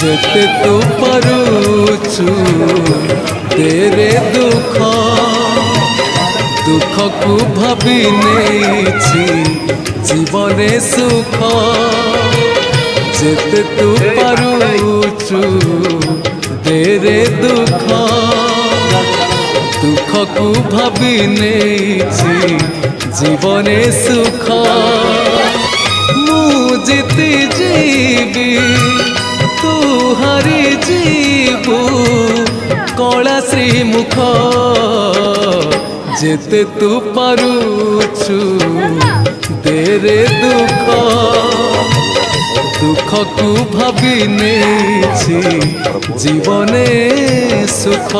जेते तू परुछु तेरे दुख दुख को भाभी नहीं जीवने सुख जेते तू परुछु तेरे दुख दुख को भाभी नहीं जीवने सुख मु जीती जीवी तू हरी जीवु कला श्रीमुख जेते तू परुछु तेरे दुख दुख को भाभी नहीं जीवने सुख।